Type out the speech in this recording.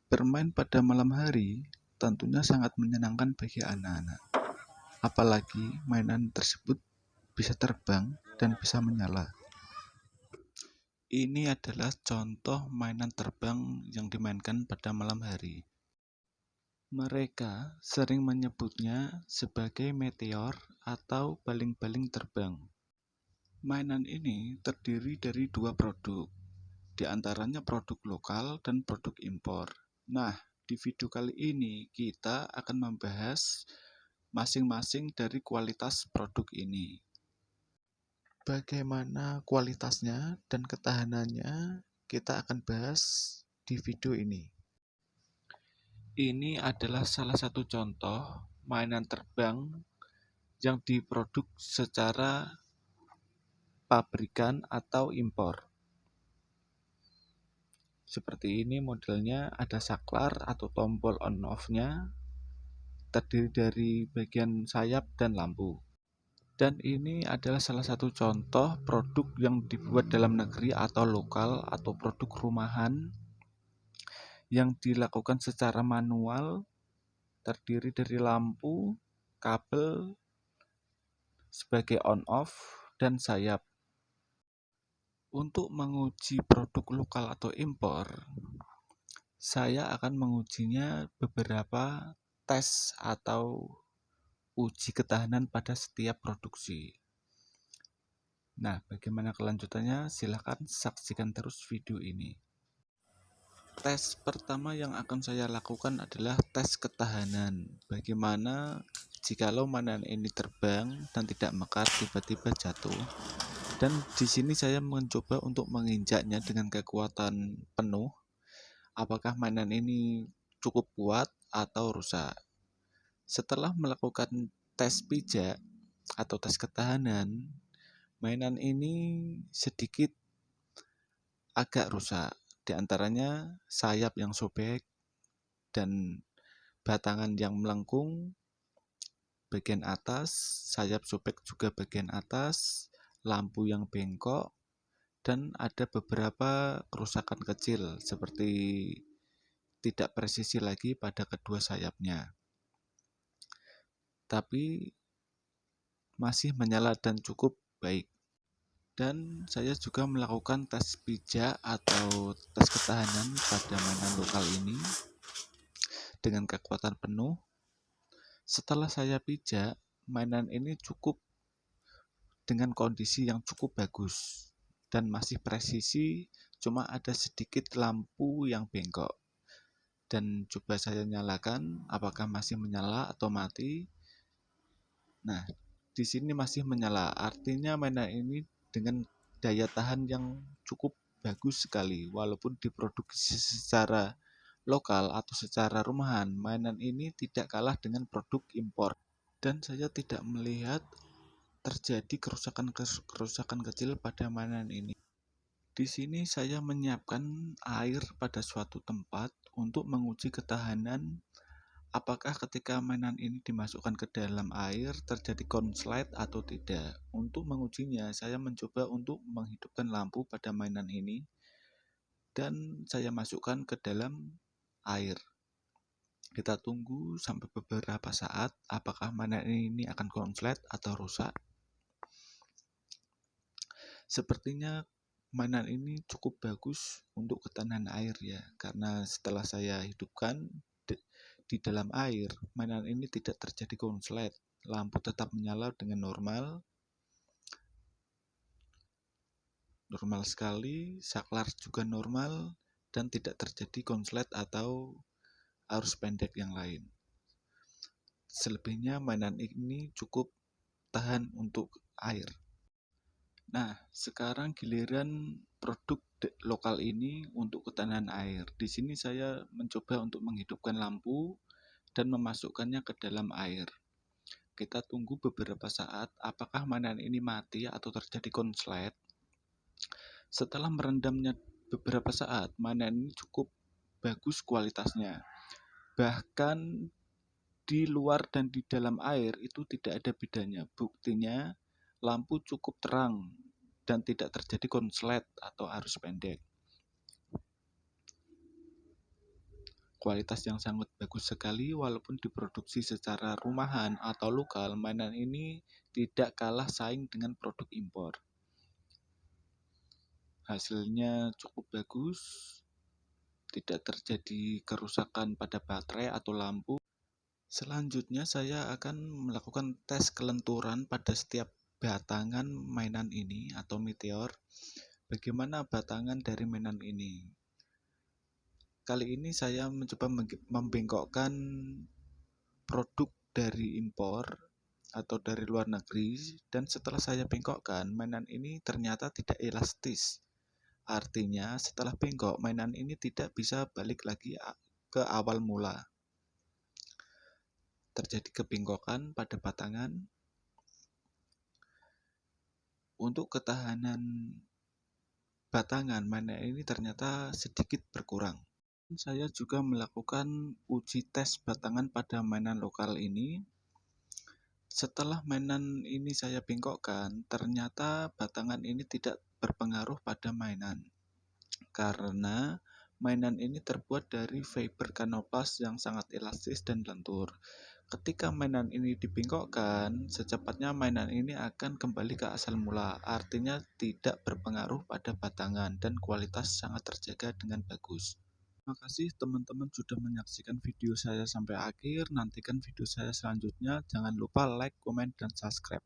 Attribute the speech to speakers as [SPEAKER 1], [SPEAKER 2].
[SPEAKER 1] Bermain pada malam hari tentunya sangat menyenangkan bagi anak-anak. Apalagi mainan tersebut bisa terbang dan bisa menyala. Ini adalah contoh mainan terbang yang dimainkan pada malam hari. Mereka sering menyebutnya sebagai meteor atau baling-baling terbang. Mainan ini terdiri dari dua produk, di antaranya produk lokal dan produk impor. Nah, di video kali ini kita akan membahas masing-masing dari kualitas produk ini. Bagaimana kualitasnya dan ketahanannya kita akan bahas di video ini. Ini adalah salah satu contoh mainan terbang yang diproduk secara pabrikan atau impor. Seperti ini modelnya, ada saklar atau tombol on off-nya, terdiri dari bagian sayap dan lampu. Dan ini adalah salah satu contoh produk yang dibuat dalam negeri atau lokal atau produk rumahan yang dilakukan secara manual, terdiri dari lampu, kabel sebagai on off, dan sayap. Untuk menguji produk lokal atau impor, saya akan mengujinya beberapa tes atau uji ketahanan pada setiap produksi. Nah, bagaimana kelanjutannya? Silahkan saksikan terus video ini. Tes pertama yang akan saya lakukan adalah tes ketahanan. Bagaimana jikalau mainan ini terbang dan tidak mekar tiba-tiba jatuh. Dan di sini saya mencoba untuk menginjaknya dengan kekuatan penuh. Apakah mainan ini cukup kuat atau rusak? Setelah melakukan tes pijak atau tes ketahanan, mainan ini sedikit agak rusak. Di antaranya sayap yang sobek dan batangan yang melengkung bagian atas, sayap sobek juga bagian atas, lampu yang bengkok, dan ada beberapa kerusakan kecil seperti tidak presisi lagi pada kedua sayapnya. Tapi masih menyala dan cukup baik. Dan saya juga melakukan tes pijak atau tes ketahanan pada mainan lokal ini dengan kekuatan penuh. Setelah saya pijak, mainan ini cukup dengan kondisi yang cukup bagus dan masih presisi, cuma ada sedikit lampu yang bengkok. Dan coba saya nyalakan, apakah masih menyala atau mati. Nah, di sini masih menyala, artinya mainan ini dengan daya tahan yang cukup bagus sekali. Walaupun diproduksi secara lokal atau secara rumahan, mainan ini tidak kalah dengan produk impor. Dan saya tidak melihat terjadi kerusakan kecil pada mainan ini. Di sini saya menyiapkan air pada suatu tempat untuk menguji ketahanan apakah ketika mainan ini dimasukkan ke dalam air terjadi konslet atau tidak. Untuk mengujinya, saya mencoba untuk menghidupkan lampu pada mainan ini dan saya masukkan ke dalam air. Kita tunggu sampai beberapa saat apakah mainan ini akan konslet atau rusak. Sepertinya mainan ini cukup bagus untuk ketahanan air ya, karena setelah saya hidupkan di dalam air, mainan ini tidak terjadi konslet, lampu tetap menyala dengan normal sekali, saklar juga normal, dan tidak terjadi konslet atau arus pendek yang lain. Selebihnya mainan ini cukup tahan untuk air. Nah, sekarang giliran produk lokal ini untuk ketahanan air. Di sini saya mencoba untuk menghidupkan lampu dan memasukkannya ke dalam air. Kita tunggu beberapa saat apakah mainan ini mati atau terjadi konslet. Setelah merendamnya beberapa saat, mainan ini cukup bagus kualitasnya. Bahkan di luar dan di dalam air itu tidak ada bedanya. Buktinya lampu cukup terang dan tidak terjadi konslet atau arus pendek. kualitas yang sangat bagus sekali. Walaupun diproduksi secara rumahan atau lokal, mainan ini tidak kalah saing dengan produk impor. Hasilnya cukup bagus, tidak terjadi kerusakan pada baterai atau lampu. Selanjutnya saya akan melakukan tes kelenturan pada setiap batangan mainan ini atau meteor. Bagaimana batangan dari mainan ini? Kali ini saya mencoba membengkokkan produk dari impor atau dari luar negeri, dan setelah saya bengkokkan, mainan ini ternyata tidak elastis. Artinya setelah bengkok, mainan ini tidak bisa balik lagi ke awal mula. Terjadi kebengkokan pada batangan. Untuk ketahanan batangan mainan ini ternyata sedikit berkurang. Saya juga melakukan uji tes batangan pada mainan lokal ini. Setelah mainan ini saya bengkokkan, ternyata batangan ini tidak berpengaruh pada mainan. Karena mainan ini terbuat dari fiber kanoplas yang sangat elastis dan lentur. Ketika mainan ini dibengkokkan, secepatnya mainan ini akan kembali ke asal mula. Artinya tidak berpengaruh pada batangan dan kualitas sangat terjaga dengan bagus. Terima kasih teman-teman sudah menyaksikan video saya sampai akhir. Nantikan video saya selanjutnya. Jangan lupa like, komen, dan subscribe.